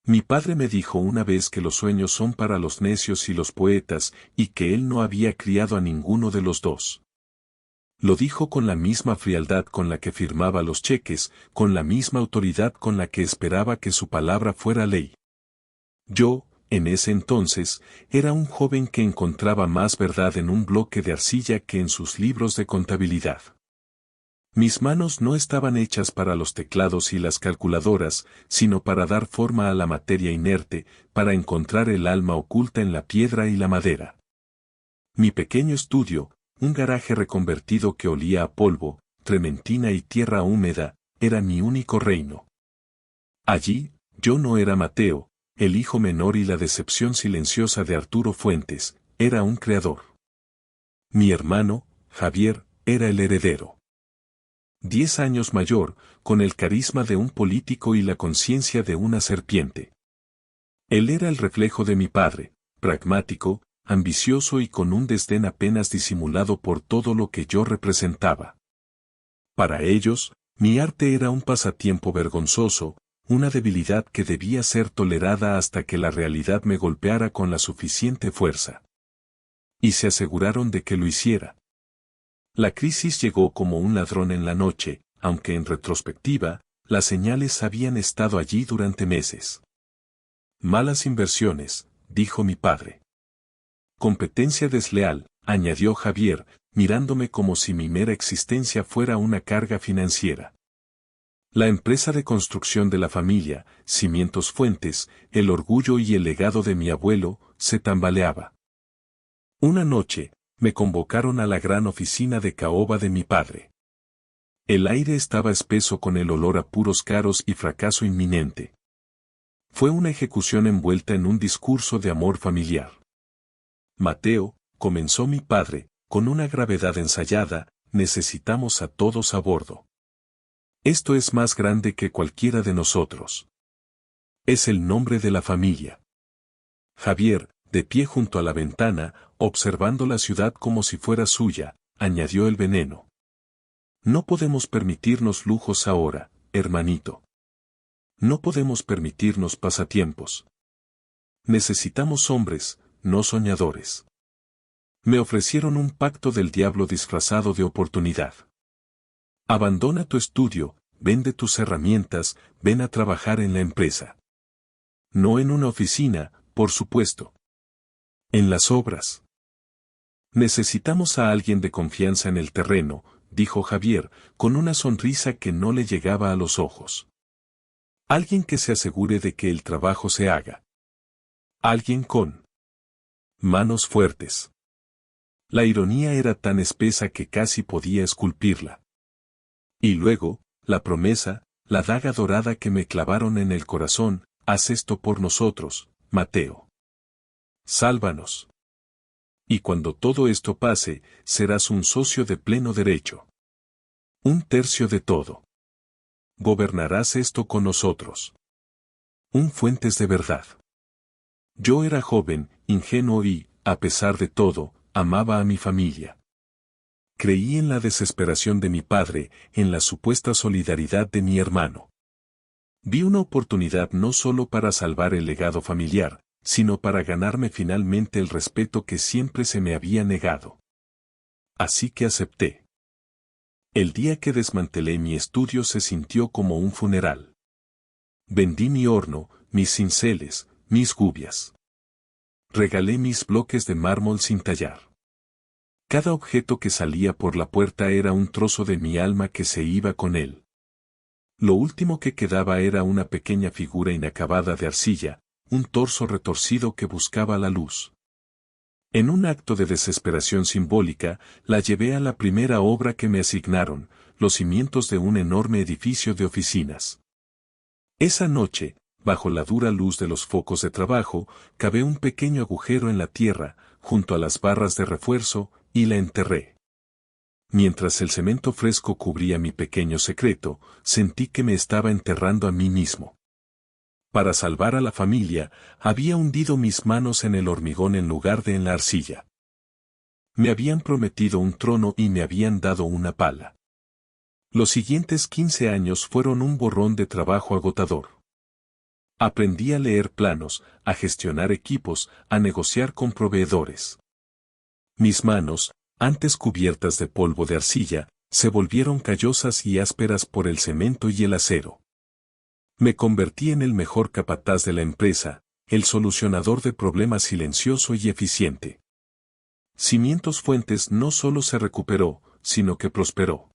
Mi padre me dijo una vez que los sueños son para los necios y los poetas, y que él no había criado a ninguno de los dos. Lo dijo con la misma frialdad con la que firmaba los cheques, con la misma autoridad con la que esperaba que su palabra fuera ley. Yo, en ese entonces, era un joven que encontraba más verdad en un bloque de arcilla que en sus libros de contabilidad. Mis manos no estaban hechas para los teclados y las calculadoras, sino para dar forma a la materia inerte, para encontrar el alma oculta en la piedra y la madera. Mi pequeño estudio, un garaje reconvertido que olía a polvo, trementina y tierra húmeda, era mi único reino. Allí, yo no era Mateo, el hijo menor y la decepción silenciosa de Arturo Fuentes, era un creador. Mi hermano, Javier, era el heredero. 10 años mayor, con el carisma de un político y la conciencia de una serpiente. Él era el reflejo de mi padre, pragmático, ambicioso y con un desdén apenas disimulado por todo lo que yo representaba. Para ellos, mi arte era un pasatiempo vergonzoso, una debilidad que debía ser tolerada hasta que la realidad me golpeara con la suficiente fuerza. Y se aseguraron de que lo hiciera. La crisis llegó como un ladrón en la noche, aunque en retrospectiva, las señales habían estado allí durante meses. Malas inversiones, dijo mi padre. Competencia desleal, añadió Javier, mirándome como si mi mera existencia fuera una carga financiera. La empresa de construcción de la familia, Cimientos Fuentes, el orgullo y el legado de mi abuelo, se tambaleaba. Una noche, me convocaron a la gran oficina de caoba de mi padre. El aire estaba espeso con el olor a puros caros y fracaso inminente. Fue una ejecución envuelta en un discurso de amor familiar. Mateo, comenzó mi padre, con una gravedad ensayada, necesitamos a todos a bordo. Esto es más grande que cualquiera de nosotros. Es el nombre de la familia. Javier, de pie junto a la ventana, observando la ciudad como si fuera suya, añadió el veneno. No podemos permitirnos lujos ahora, hermanito. No podemos permitirnos pasatiempos. Necesitamos hombres, no soñadores. Me ofrecieron un pacto del diablo disfrazado de oportunidad. Abandona tu estudio, vende tus herramientas, ven a trabajar en la empresa. No en una oficina, por supuesto. En las obras. Necesitamos a alguien de confianza en el terreno, dijo Javier, con una sonrisa que no le llegaba a los ojos. Alguien que se asegure de que el trabajo se haga. Alguien con manos fuertes. La ironía era tan espesa que casi podía esculpirla. Y luego, la promesa, la daga dorada que me clavaron en el corazón, haz esto por nosotros, Mateo. Sálvanos. Y cuando todo esto pase, serás un socio de pleno derecho. Un tercio de todo. Gobernarás esto con nosotros. Un Fuentes de verdad. Yo era joven, ingenuo y, a pesar de todo, amaba a mi familia. Creí en la desesperación de mi padre, en la supuesta solidaridad de mi hermano. Vi una oportunidad no solo para salvar el legado familiar, sino para ganarme finalmente el respeto que siempre se me había negado. Así que acepté. El día que desmantelé mi estudio se sintió como un funeral. Vendí mi horno, mis cinceles, mis gubias. Regalé mis bloques de mármol sin tallar. Cada objeto que salía por la puerta era un trozo de mi alma que se iba con él. Lo último que quedaba era una pequeña figura inacabada de arcilla, un torso retorcido que buscaba la luz. En un acto de desesperación simbólica, la llevé a la primera obra que me asignaron, los cimientos de un enorme edificio de oficinas. Esa noche, bajo la dura luz de los focos de trabajo, cavé un pequeño agujero en la tierra, junto a las barras de refuerzo, y la enterré. Mientras el cemento fresco cubría mi pequeño secreto, sentí que me estaba enterrando a mí mismo. Para salvar a la familia, había hundido mis manos en el hormigón en lugar de en la arcilla. Me habían prometido un trono y me habían dado una pala. Los siguientes 15 años fueron un borrón de trabajo agotador. Aprendí a leer planos, a gestionar equipos, a negociar con proveedores. Mis manos, antes cubiertas de polvo de arcilla, se volvieron callosas y ásperas por el cemento y el acero. Me convertí en el mejor capataz de la empresa, el solucionador de problemas silencioso y eficiente. Cimientos Fuentes no solo se recuperó, sino que prosperó.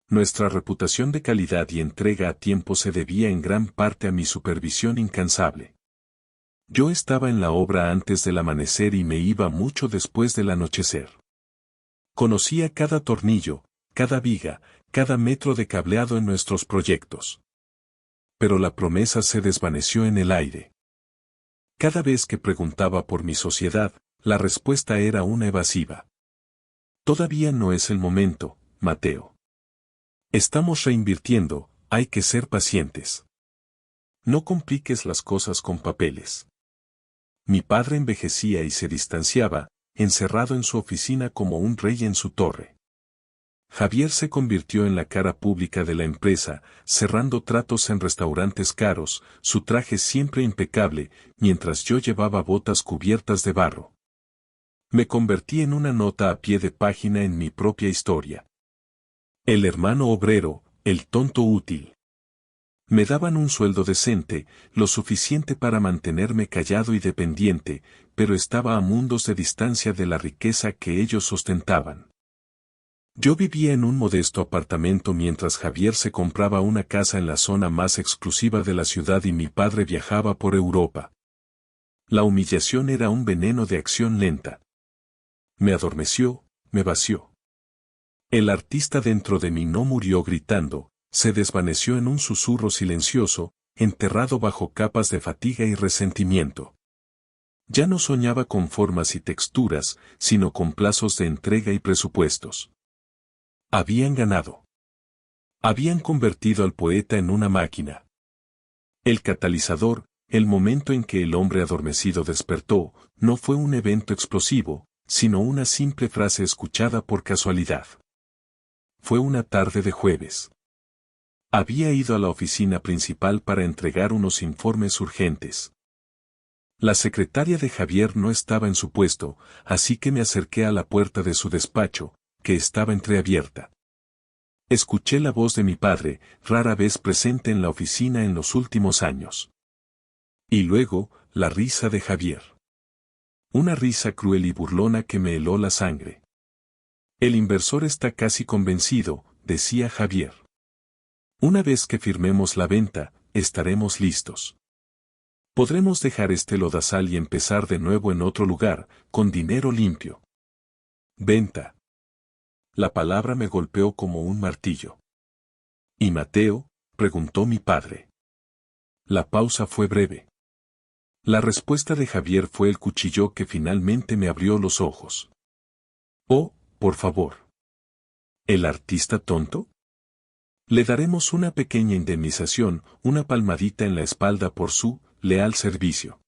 Nuestra reputación de calidad y entrega a tiempo se debía en gran parte a mi supervisión incansable. Yo estaba en la obra antes del amanecer y me iba mucho después del anochecer. Conocía cada tornillo, cada viga, cada metro de cableado en nuestros proyectos. Pero la promesa se desvaneció en el aire. Cada vez que preguntaba por mi sociedad, la respuesta era una evasiva. Todavía no es el momento, Mateo. Estamos reinvirtiendo, hay que ser pacientes. No compliques las cosas con papeles. Mi padre envejecía y se distanciaba, encerrado en su oficina como un rey en su torre. Javier se convirtió en la cara pública de la empresa, cerrando tratos en restaurantes caros, su traje siempre impecable, mientras yo llevaba botas cubiertas de barro. Me convertí en una nota a pie de página en mi propia historia. El hermano obrero, el tonto útil. Me daban un sueldo decente, lo suficiente para mantenerme callado y dependiente, pero estaba a mundos de distancia de la riqueza que ellos ostentaban. Yo vivía en un modesto apartamento mientras Javier se compraba una casa en la zona más exclusiva de la ciudad y mi padre viajaba por Europa. La humillación era un veneno de acción lenta. Me adormeció, me vació. El artista dentro de mí no murió gritando, se desvaneció en un susurro silencioso, enterrado bajo capas de fatiga y resentimiento. Ya no soñaba con formas y texturas, sino con plazos de entrega y presupuestos. Habían ganado. Habían convertido al poeta en una máquina. El catalizador, el momento en que el hombre adormecido despertó, no fue un evento explosivo, sino una simple frase escuchada por casualidad. Fue una tarde de jueves. Había ido a la oficina principal para entregar unos informes urgentes. La secretaria de Javier no estaba en su puesto, así que me acerqué a la puerta de su despacho, que estaba entreabierta. Escuché la voz de mi padre, rara vez presente en la oficina en los últimos años. Y luego, la risa de Javier. Una risa cruel y burlona que me heló la sangre. El inversor está casi convencido, decía Javier. Una vez que firmemos la venta, estaremos listos. Podremos dejar este lodazal y empezar de nuevo en otro lugar, con dinero limpio. Venta. La palabra me golpeó como un martillo. ¿Y Mateo? Preguntó mi padre. La pausa fue breve. La respuesta de Javier fue el cuchillo que finalmente me abrió los ojos. Oh, por favor. ¿El artista tonto? Le daremos una pequeña indemnización, una palmadita en la espalda por su leal servicio.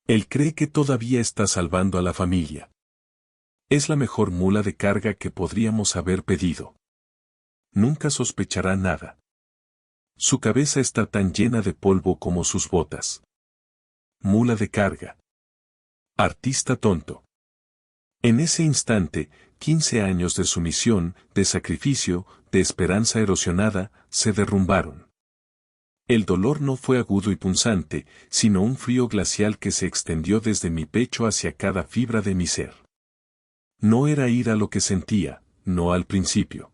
Él cree que todavía está salvando a la familia. Es la mejor mula de carga que podríamos haber pedido. Nunca sospechará nada. Su cabeza está tan llena de polvo como sus botas. Mula de carga. Artista tonto. En ese instante, 15 años de sumisión, de sacrificio, de esperanza erosionada, se derrumbaron. El dolor no fue agudo y punzante, sino un frío glacial que se extendió desde mi pecho hacia cada fibra de mi ser. No era ira lo que sentía, no al principio.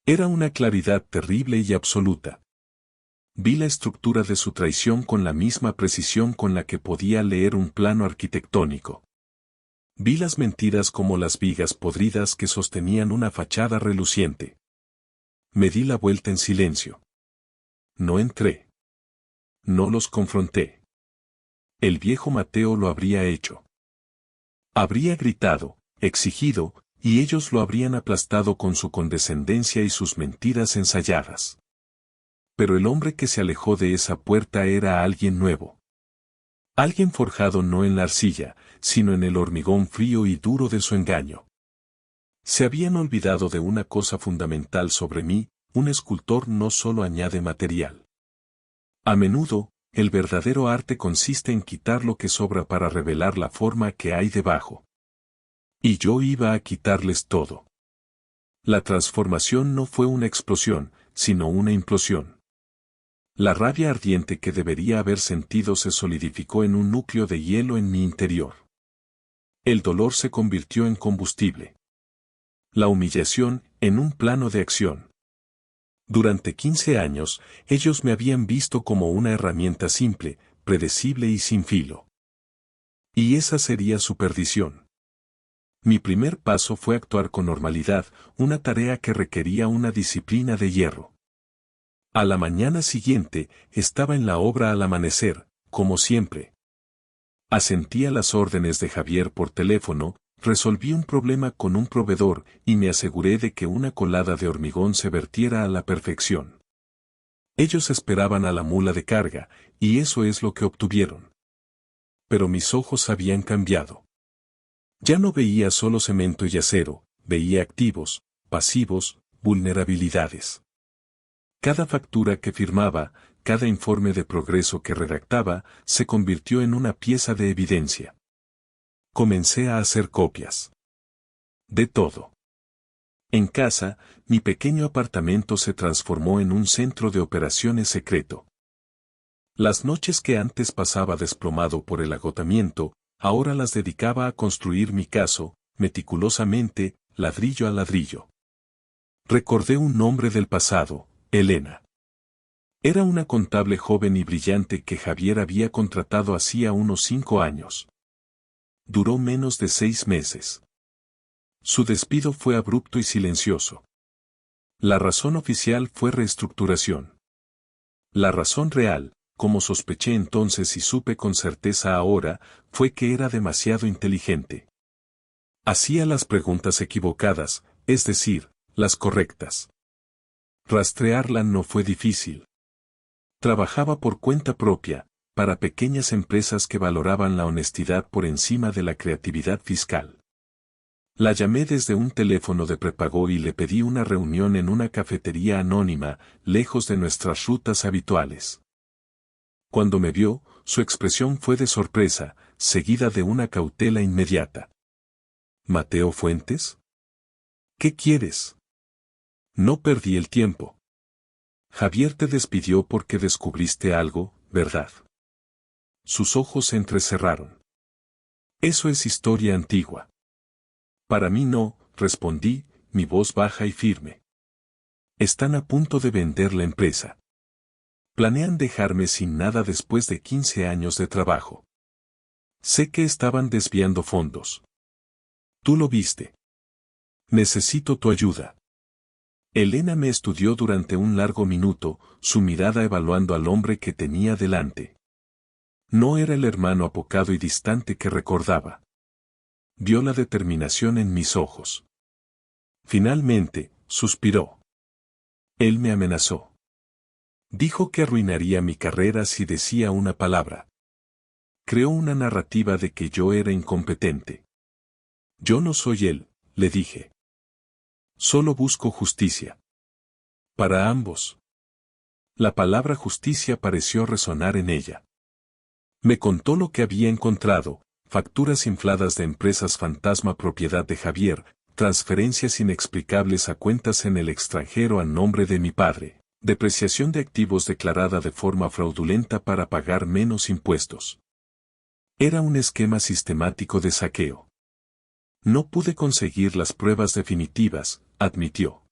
Era una claridad terrible y absoluta. Vi la estructura de su traición con la misma precisión con la que podía leer un plano arquitectónico. Vi las mentiras como las vigas podridas que sostenían una fachada reluciente. Me di la vuelta en silencio. No entré. No los confronté. El viejo Mateo lo habría hecho. Habría gritado, exigido, y ellos lo habrían aplastado con su condescendencia y sus mentiras ensayadas. Pero el hombre que se alejó de esa puerta era alguien nuevo. Alguien forjado no en la arcilla, sino en el hormigón frío y duro de su engaño. Se habían olvidado de una cosa fundamental sobre mí: un escultor no solo añade material. A menudo, El verdadero arte consiste en quitar lo que sobra para revelar la forma que hay debajo. Y yo iba a quitarles todo. La transformación no fue una explosión, sino una implosión. La rabia ardiente que debería haber sentido se solidificó en un núcleo de hielo en mi interior. El dolor se convirtió en combustible. La humillación, en un plano de acción. Durante 15 años, ellos me habían visto como una herramienta simple, predecible y sin filo. Y esa sería su perdición. Mi primer paso fue actuar con normalidad, una tarea que requería una disciplina de hierro. A la mañana siguiente, estaba en la obra al amanecer, como siempre. Asentía las órdenes de Javier por teléfono, resolví un problema con un proveedor y me aseguré de que una colada de hormigón se vertiera a la perfección. Ellos esperaban a la mula de carga, y eso es lo que obtuvieron. Pero mis ojos habían cambiado. Ya no veía solo cemento y acero, veía activos, pasivos, vulnerabilidades. Cada factura que firmaba, cada informe de progreso que redactaba, se convirtió en una pieza de evidencia. Comencé a hacer copias. De todo. En casa, mi pequeño apartamento se transformó en un centro de operaciones secreto. Las noches que antes pasaba desplomado por el agotamiento, ahora las dedicaba a construir mi caso, meticulosamente, ladrillo a ladrillo. Recordé un nombre del pasado, Elena. Era una contable joven y brillante que Javier había contratado hacía unos 5 años. Duró menos de 6 meses. Su despido fue abrupto y silencioso. La razón oficial fue reestructuración. La razón real, como sospeché entonces y supe con certeza ahora, fue que era demasiado inteligente. Hacía las preguntas equivocadas, es decir, las correctas. Rastrearla no fue difícil. Trabajaba por cuenta propia, para pequeñas empresas que valoraban la honestidad por encima de la creatividad fiscal. La llamé desde un teléfono de prepago y le pedí una reunión en una cafetería anónima, lejos de nuestras rutas habituales. Cuando me vio, su expresión fue de sorpresa, seguida de una cautela inmediata. ¿Mateo Fuentes? ¿Qué quieres? No perdí el tiempo. Javier te despidió porque descubriste algo, ¿verdad? Sus ojos se entrecerraron. Eso es historia antigua. Para mí no, respondí, mi voz baja y firme. Están a punto de vender la empresa. Planean dejarme sin nada después de 15 años de trabajo. Sé que estaban desviando fondos. Tú lo viste. Necesito tu ayuda. Elena me estudió durante un largo minuto, su mirada evaluando al hombre que tenía delante. No era el hermano apocado y distante que recordaba. Vio la determinación en mis ojos. Finalmente, suspiró. Él me amenazó. Dijo que arruinaría mi carrera si decía una palabra. Creó una narrativa de que yo era incompetente. Yo no soy él, le dije. Solo busco justicia. Para ambos. La palabra justicia pareció resonar en ella. Me contó lo que había encontrado, facturas infladas de empresas fantasma propiedad de Javier, transferencias inexplicables a cuentas en el extranjero a nombre de mi padre, depreciación de activos declarada de forma fraudulenta para pagar menos impuestos. Era un esquema sistemático de saqueo. No pude conseguir las pruebas definitivas, admitió.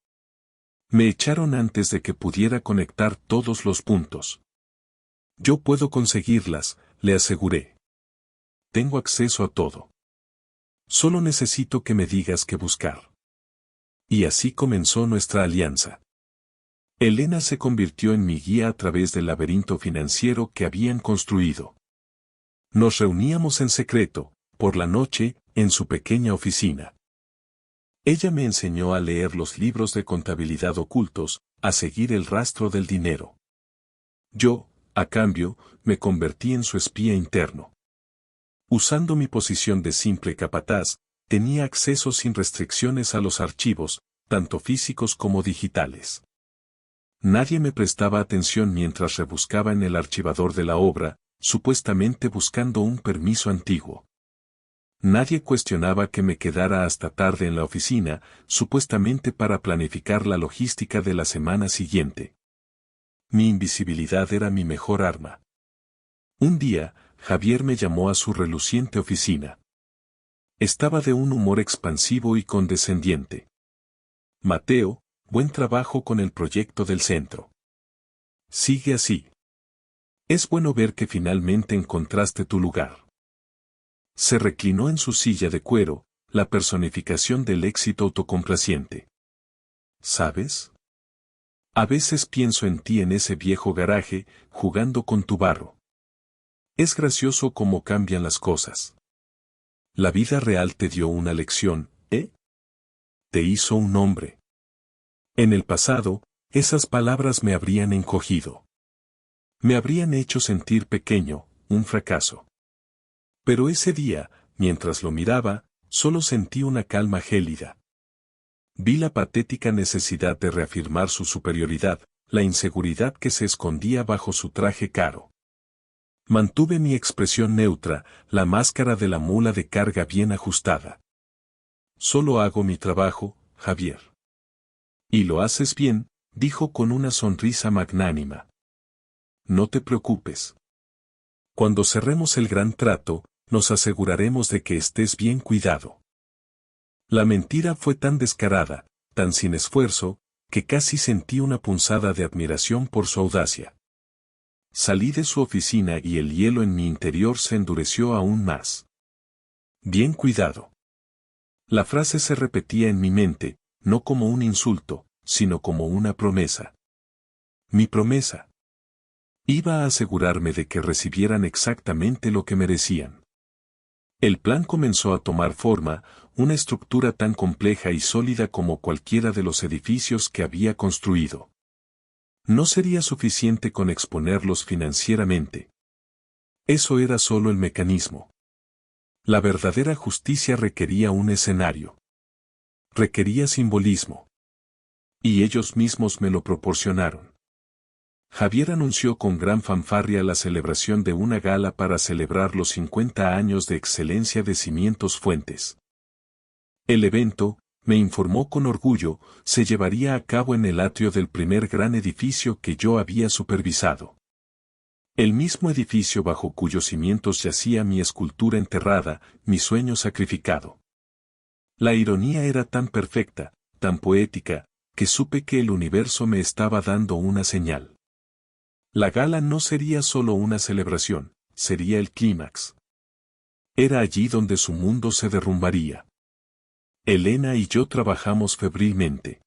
Me echaron antes de que pudiera conectar todos los puntos. Yo puedo conseguirlas, le aseguré. Tengo acceso a todo. Solo necesito que me digas qué buscar. Y así comenzó nuestra alianza. Elena se convirtió en mi guía a través del laberinto financiero que habían construido. Nos reuníamos en secreto, por la noche, en su pequeña oficina. Ella me enseñó a leer los libros de contabilidad ocultos, a seguir el rastro del dinero. Yo, a cambio, me convertí en su espía interno. Usando mi posición de simple capataz, tenía acceso sin restricciones a los archivos, tanto físicos como digitales. Nadie me prestaba atención mientras rebuscaba en el archivador de la obra, supuestamente buscando un permiso antiguo. Nadie cuestionaba que me quedara hasta tarde en la oficina, supuestamente para planificar la logística de la semana siguiente. Mi invisibilidad era mi mejor arma. Un día, Javier me llamó a su reluciente oficina. Estaba de un humor expansivo y condescendiente. Mateo, buen trabajo con el proyecto del centro. Sigue así. Es bueno ver que finalmente encontraste tu lugar. Se reclinó en su silla de cuero, la personificación del éxito autocomplaciente. ¿Sabes? A veces pienso en ti en ese viejo garaje, jugando con tu barro. Es gracioso cómo cambian las cosas. La vida real te dio una lección, ¿eh? Te hizo un hombre. En el pasado, esas palabras me habrían encogido. Me habrían hecho sentir pequeño, un fracaso. Pero ese día, mientras lo miraba, solo sentí una calma gélida. Vi la patética necesidad de reafirmar su superioridad, la inseguridad que se escondía bajo su traje caro. Mantuve mi expresión neutra, la máscara de la mula de carga bien ajustada. Solo hago mi trabajo, Javier. Y lo haces bien, dijo con una sonrisa magnánima. No te preocupes. Cuando cerremos el gran trato, nos aseguraremos de que estés bien cuidado. La mentira fue tan descarada, tan sin esfuerzo, que casi sentí una punzada de admiración por su audacia. Salí de su oficina y el hielo en mi interior se endureció aún más. Bien cuidado. La frase se repetía en mi mente, no como un insulto, sino como una promesa. Mi promesa. Iba a asegurarme de que recibieran exactamente lo que merecían. El plan comenzó a tomar forma, una estructura tan compleja y sólida como cualquiera de los edificios que había construido. No sería suficiente con exponerlos financieramente. Eso era solo el mecanismo. La verdadera justicia requería un escenario. Requería simbolismo. Y ellos mismos me lo proporcionaron. Javier anunció con gran fanfarria la celebración de una gala para celebrar los 50 años de excelencia de Cimientos Fuentes. El evento, me informó con orgullo, se llevaría a cabo en el atrio del primer gran edificio que yo había supervisado. El mismo edificio bajo cuyos cimientos yacía mi escultura enterrada, mi sueño sacrificado. La ironía era tan perfecta, tan poética, que supe que el universo me estaba dando una señal. La gala no sería solo una celebración, sería el clímax. Era allí donde su mundo se derrumbaría. Elena y yo trabajamos febrilmente.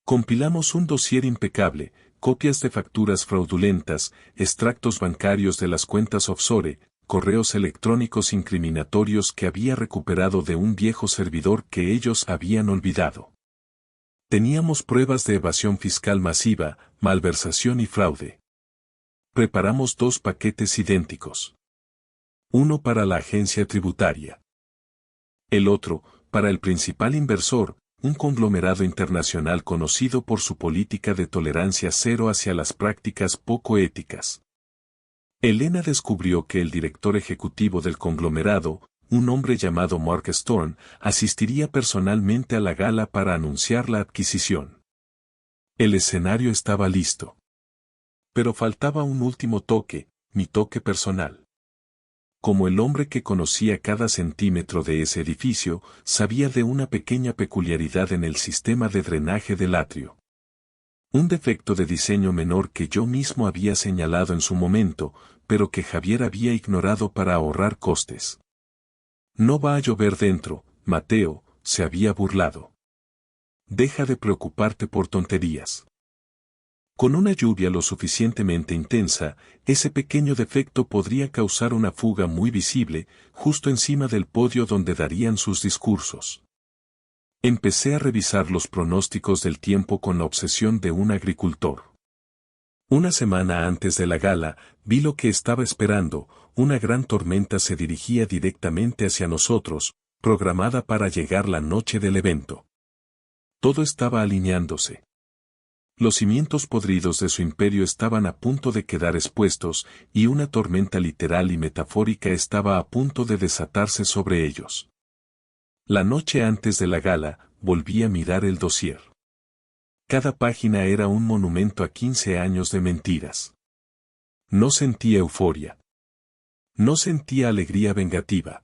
Compilamos un dossier impecable, copias de facturas fraudulentas, extractos bancarios de las cuentas offshore, correos electrónicos incriminatorios que había recuperado de un viejo servidor que ellos habían olvidado. Teníamos pruebas de evasión fiscal masiva, malversación y fraude. Preparamos 2 paquetes idénticos. Uno para la agencia tributaria. El otro, para el principal inversor, un conglomerado internacional conocido por su política de tolerancia cero hacia las prácticas poco éticas. Elena descubrió que el director ejecutivo del conglomerado, un hombre llamado Mark Storm, asistiría personalmente a la gala para anunciar la adquisición. El escenario estaba listo. Pero faltaba un último toque, mi toque personal. Como el hombre que conocía cada centímetro de ese edificio, sabía de una pequeña peculiaridad en el sistema de drenaje del atrio. Un defecto de diseño menor que yo mismo había señalado en su momento, pero que Javier había ignorado para ahorrar costes. No va a llover dentro, Mateo, se había burlado. Deja de preocuparte por tonterías. Con una lluvia lo suficientemente intensa, ese pequeño defecto podría causar una fuga muy visible, justo encima del podio donde darían sus discursos. Empecé a revisar los pronósticos del tiempo con la obsesión de un agricultor. Una semana antes de la gala, vi lo que estaba esperando, una gran tormenta se dirigía directamente hacia nosotros, programada para llegar la noche del evento. Todo estaba alineándose. Los cimientos podridos de su imperio estaban a punto de quedar expuestos, y una tormenta literal y metafórica estaba a punto de desatarse sobre ellos. La noche antes de la gala, volví a mirar el dossier. Cada página era un monumento a 15 años de mentiras. No sentía euforia. No sentía alegría vengativa.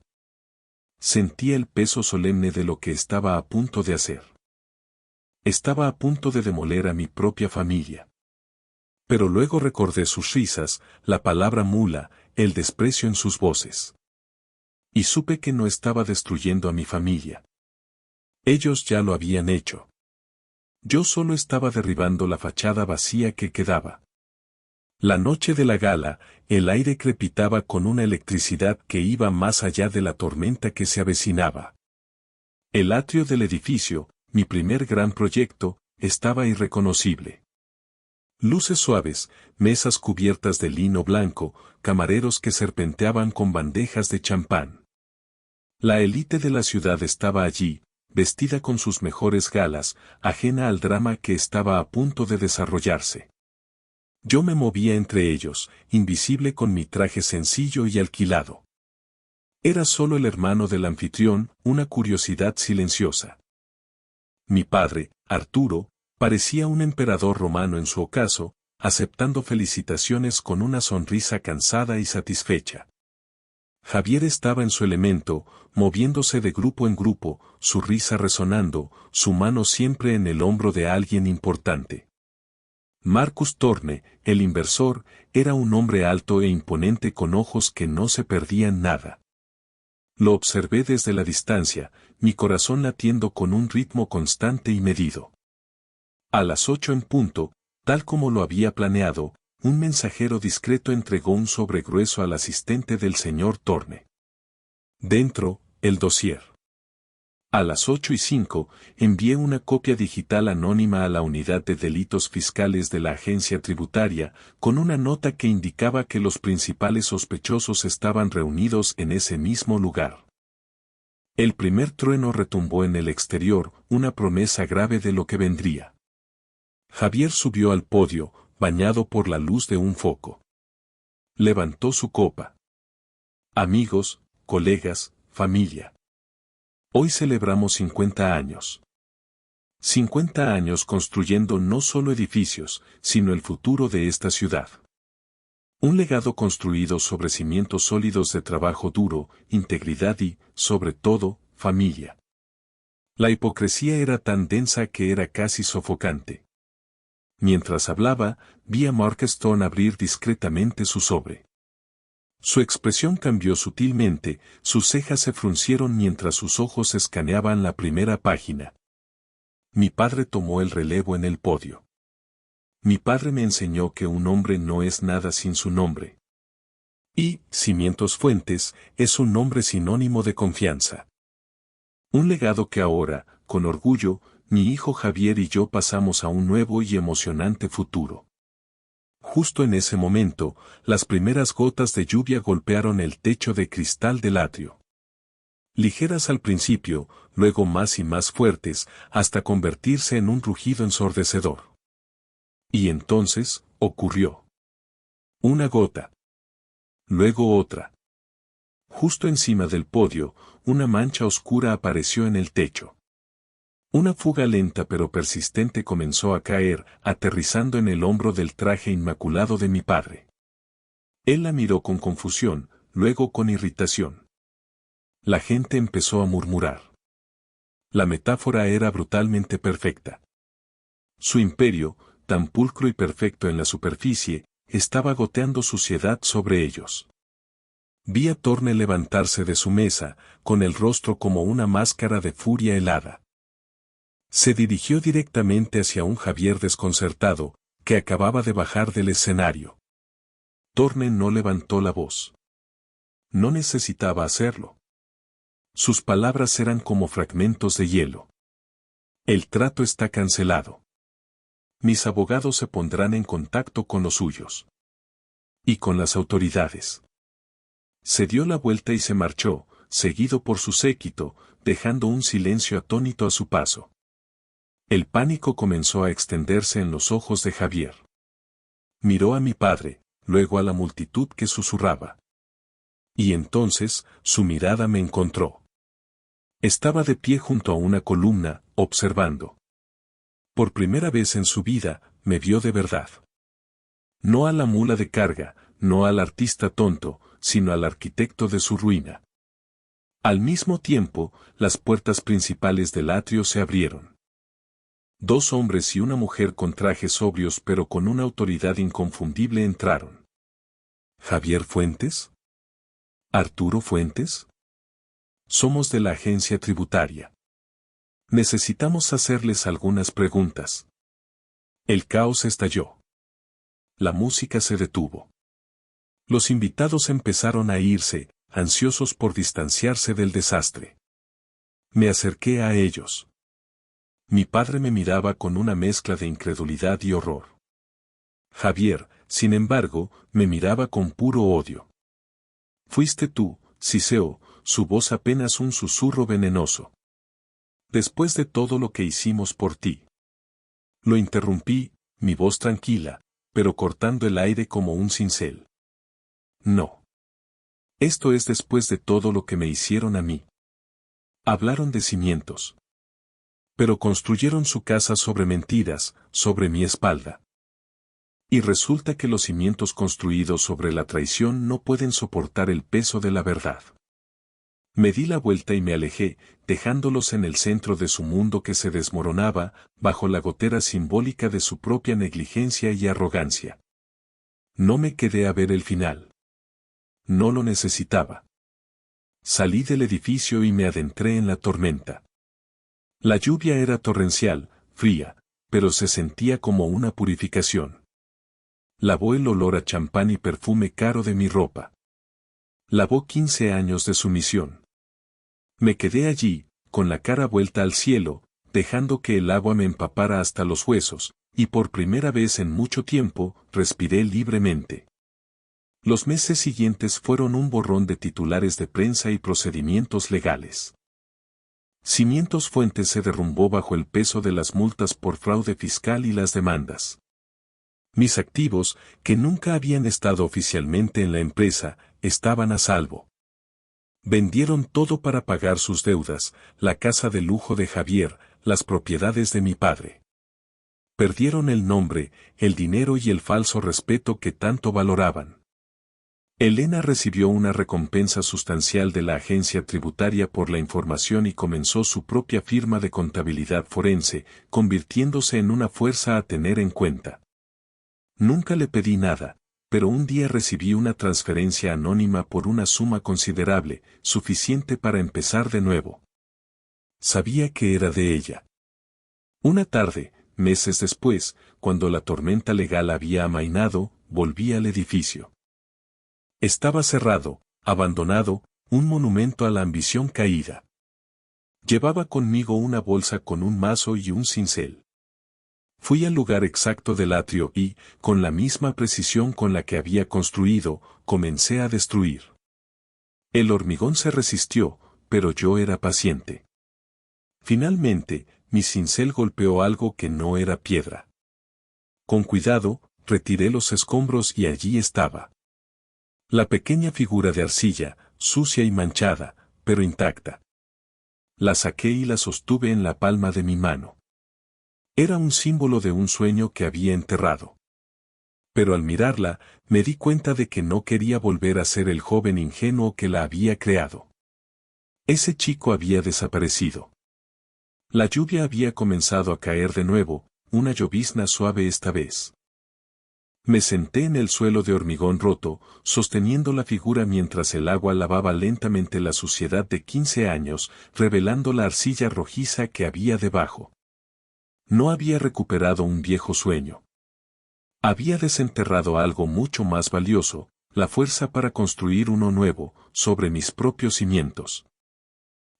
Sentía el peso solemne de lo que estaba a punto de hacer. Estaba a punto de demoler a mi propia familia. Pero luego recordé sus risas, la palabra mula, el desprecio en sus voces. Y supe que no estaba destruyendo a mi familia. Ellos ya lo habían hecho. Yo solo estaba derribando la fachada vacía que quedaba. La noche de la gala, el aire crepitaba con una electricidad que iba más allá de la tormenta que se avecinaba. El atrio del edificio, mi primer gran proyecto, estaba irreconocible. Luces suaves, mesas cubiertas de lino blanco, camareros que serpenteaban con bandejas de champán. La élite de la ciudad estaba allí, vestida con sus mejores galas, ajena al drama que estaba a punto de desarrollarse. Yo me movía entre ellos, invisible con mi traje sencillo y alquilado. Era solo el hermano del anfitrión, una curiosidad silenciosa. Mi padre, Arturo, parecía un emperador romano en su ocaso, aceptando felicitaciones con una sonrisa cansada y satisfecha. Javier estaba en su elemento, moviéndose de grupo en grupo, su risa resonando, su mano siempre en el hombro de alguien importante. Marcus Torne, el inversor, era un hombre alto e imponente con ojos que no se perdían nada. Lo observé desde la distancia, mi corazón latiendo con un ritmo constante y medido. A las 8 en punto, tal como lo había planeado, un mensajero discreto entregó un sobre grueso al asistente del señor Torne. Dentro, el dossier. A las 8:05, envié una copia digital anónima a la unidad de delitos fiscales de la agencia tributaria, con una nota que indicaba que los principales sospechosos estaban reunidos en ese mismo lugar. El primer trueno retumbó en el exterior, una promesa grave de lo que vendría. Javier subió al podio, bañado por la luz de un foco. Levantó su copa. Amigos, colegas, familia. Hoy celebramos 50 años. 50 años construyendo no solo edificios, sino el futuro de esta ciudad. Un legado construido sobre cimientos sólidos de trabajo duro, integridad y, sobre todo, familia. La hipocresía era tan densa que era casi sofocante. Mientras hablaba, vi a Mark Stone abrir discretamente su sobre. Su expresión cambió sutilmente, sus cejas se fruncieron mientras sus ojos escaneaban la primera página. Mi padre tomó el relevo en el podio. Mi padre me enseñó que un hombre no es nada sin su nombre. Y, Cimientos Fuentes, es un nombre sinónimo de confianza. Un legado que ahora, con orgullo, mi hijo Javier y yo pasamos a un nuevo y emocionante futuro. Justo en ese momento, las primeras gotas de lluvia golpearon el techo de cristal del atrio. Ligeras al principio, luego más y más fuertes, hasta convertirse en un rugido ensordecedor. Y entonces, ocurrió. Una gota. Luego otra. Justo encima del podio, una mancha oscura apareció en el techo. Una fuga lenta pero persistente comenzó a caer, aterrizando en el hombro del traje inmaculado de mi padre. Él la miró con confusión, luego con irritación. La gente empezó a murmurar. La metáfora era brutalmente perfecta. Su imperio, tan pulcro y perfecto en la superficie, estaba goteando suciedad sobre ellos. Vi a Torne levantarse de su mesa, con el rostro como una máscara de furia helada. Se dirigió directamente hacia un Javier desconcertado, que acababa de bajar del escenario. Torne no levantó la voz. No necesitaba hacerlo. Sus palabras eran como fragmentos de hielo. El trato está cancelado. Mis abogados se pondrán en contacto con los suyos. Y con las autoridades. Se dio la vuelta y se marchó, seguido por su séquito, dejando un silencio atónito a su paso. El pánico comenzó a extenderse en los ojos de Javier. Miró a mi padre, luego a la multitud que susurraba. Y entonces, su mirada me encontró. Estaba de pie junto a una columna, observando. Por primera vez en su vida, me vio de verdad. No a la mula de carga, no al artista tonto, sino al arquitecto de su ruina. Al mismo tiempo, las puertas principales del atrio se abrieron. 2 hombres y una mujer con trajes sobrios pero con una autoridad inconfundible entraron. ¿Javier Fuentes? ¿Arturo Fuentes? Somos de la agencia tributaria. Necesitamos hacerles algunas preguntas. El caos estalló. La música se detuvo. Los invitados empezaron a irse, ansiosos por distanciarse del desastre. Me acerqué a ellos. Mi padre me miraba con una mezcla de incredulidad y horror. Javier, sin embargo, me miraba con puro odio. Fuiste tú, Ciceo, su voz apenas un susurro venenoso. Después de todo lo que hicimos por ti. Lo interrumpí, mi voz tranquila, pero cortando el aire como un cincel. No. Esto es después de todo lo que me hicieron a mí. Hablaron de cimientos. Pero construyeron su casa sobre mentiras, sobre mi espalda. Y resulta que los cimientos construidos sobre la traición no pueden soportar el peso de la verdad. Me di la vuelta y me alejé, dejándolos en el centro de su mundo que se desmoronaba, bajo la gotera simbólica de su propia negligencia y arrogancia. No me quedé a ver el final. No lo necesitaba. Salí del edificio y me adentré en la tormenta. La lluvia era torrencial, fría, pero se sentía como una purificación. Lavó el olor a champán y perfume caro de mi ropa. Lavó 15 años de sumisión. Me quedé allí, con la cara vuelta al cielo, dejando que el agua me empapara hasta los huesos, y por primera vez en mucho tiempo, respiré libremente. Los meses siguientes fueron un borrón de titulares de prensa y procedimientos legales. Cimientos Fuentes se derrumbó bajo el peso de las multas por fraude fiscal y las demandas. Mis activos, que nunca habían estado oficialmente en la empresa, estaban a salvo. Vendieron todo para pagar sus deudas, la casa de lujo de Javier, las propiedades de mi padre. Perdieron el nombre, el dinero y el falso respeto que tanto valoraban. Elena recibió una recompensa sustancial de la agencia tributaria por la información y comenzó su propia firma de contabilidad forense, convirtiéndose en una fuerza a tener en cuenta. Nunca le pedí nada, pero un día recibí una transferencia anónima por una suma considerable, suficiente para empezar de nuevo. Sabía que era de ella. Una tarde, meses después, cuando la tormenta legal había amainado, volví al edificio. Estaba cerrado, abandonado, un monumento a la ambición caída. Llevaba conmigo una bolsa con un mazo y un cincel. Fui al lugar exacto del atrio y, con la misma precisión con la que había construido, comencé a destruir. El hormigón se resistió, pero yo era paciente. Finalmente, mi cincel golpeó algo que no era piedra. Con cuidado, retiré los escombros y allí estaba. La pequeña figura de arcilla, sucia y manchada, pero intacta. La saqué y la sostuve en la palma de mi mano. Era un símbolo de un sueño que había enterrado. Pero al mirarla, me di cuenta de que no quería volver a ser el joven ingenuo que la había creado. Ese chico había desaparecido. La lluvia había comenzado a caer de nuevo, una llovizna suave esta vez. Me senté en el suelo de hormigón roto, sosteniendo la figura mientras el agua lavaba lentamente la suciedad de 15 años, revelando la arcilla rojiza que había debajo. No había recuperado un viejo sueño. Había desenterrado algo mucho más valioso, la fuerza para construir uno nuevo, sobre mis propios cimientos.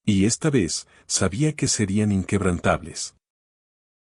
Y esta vez, sabía que serían inquebrantables.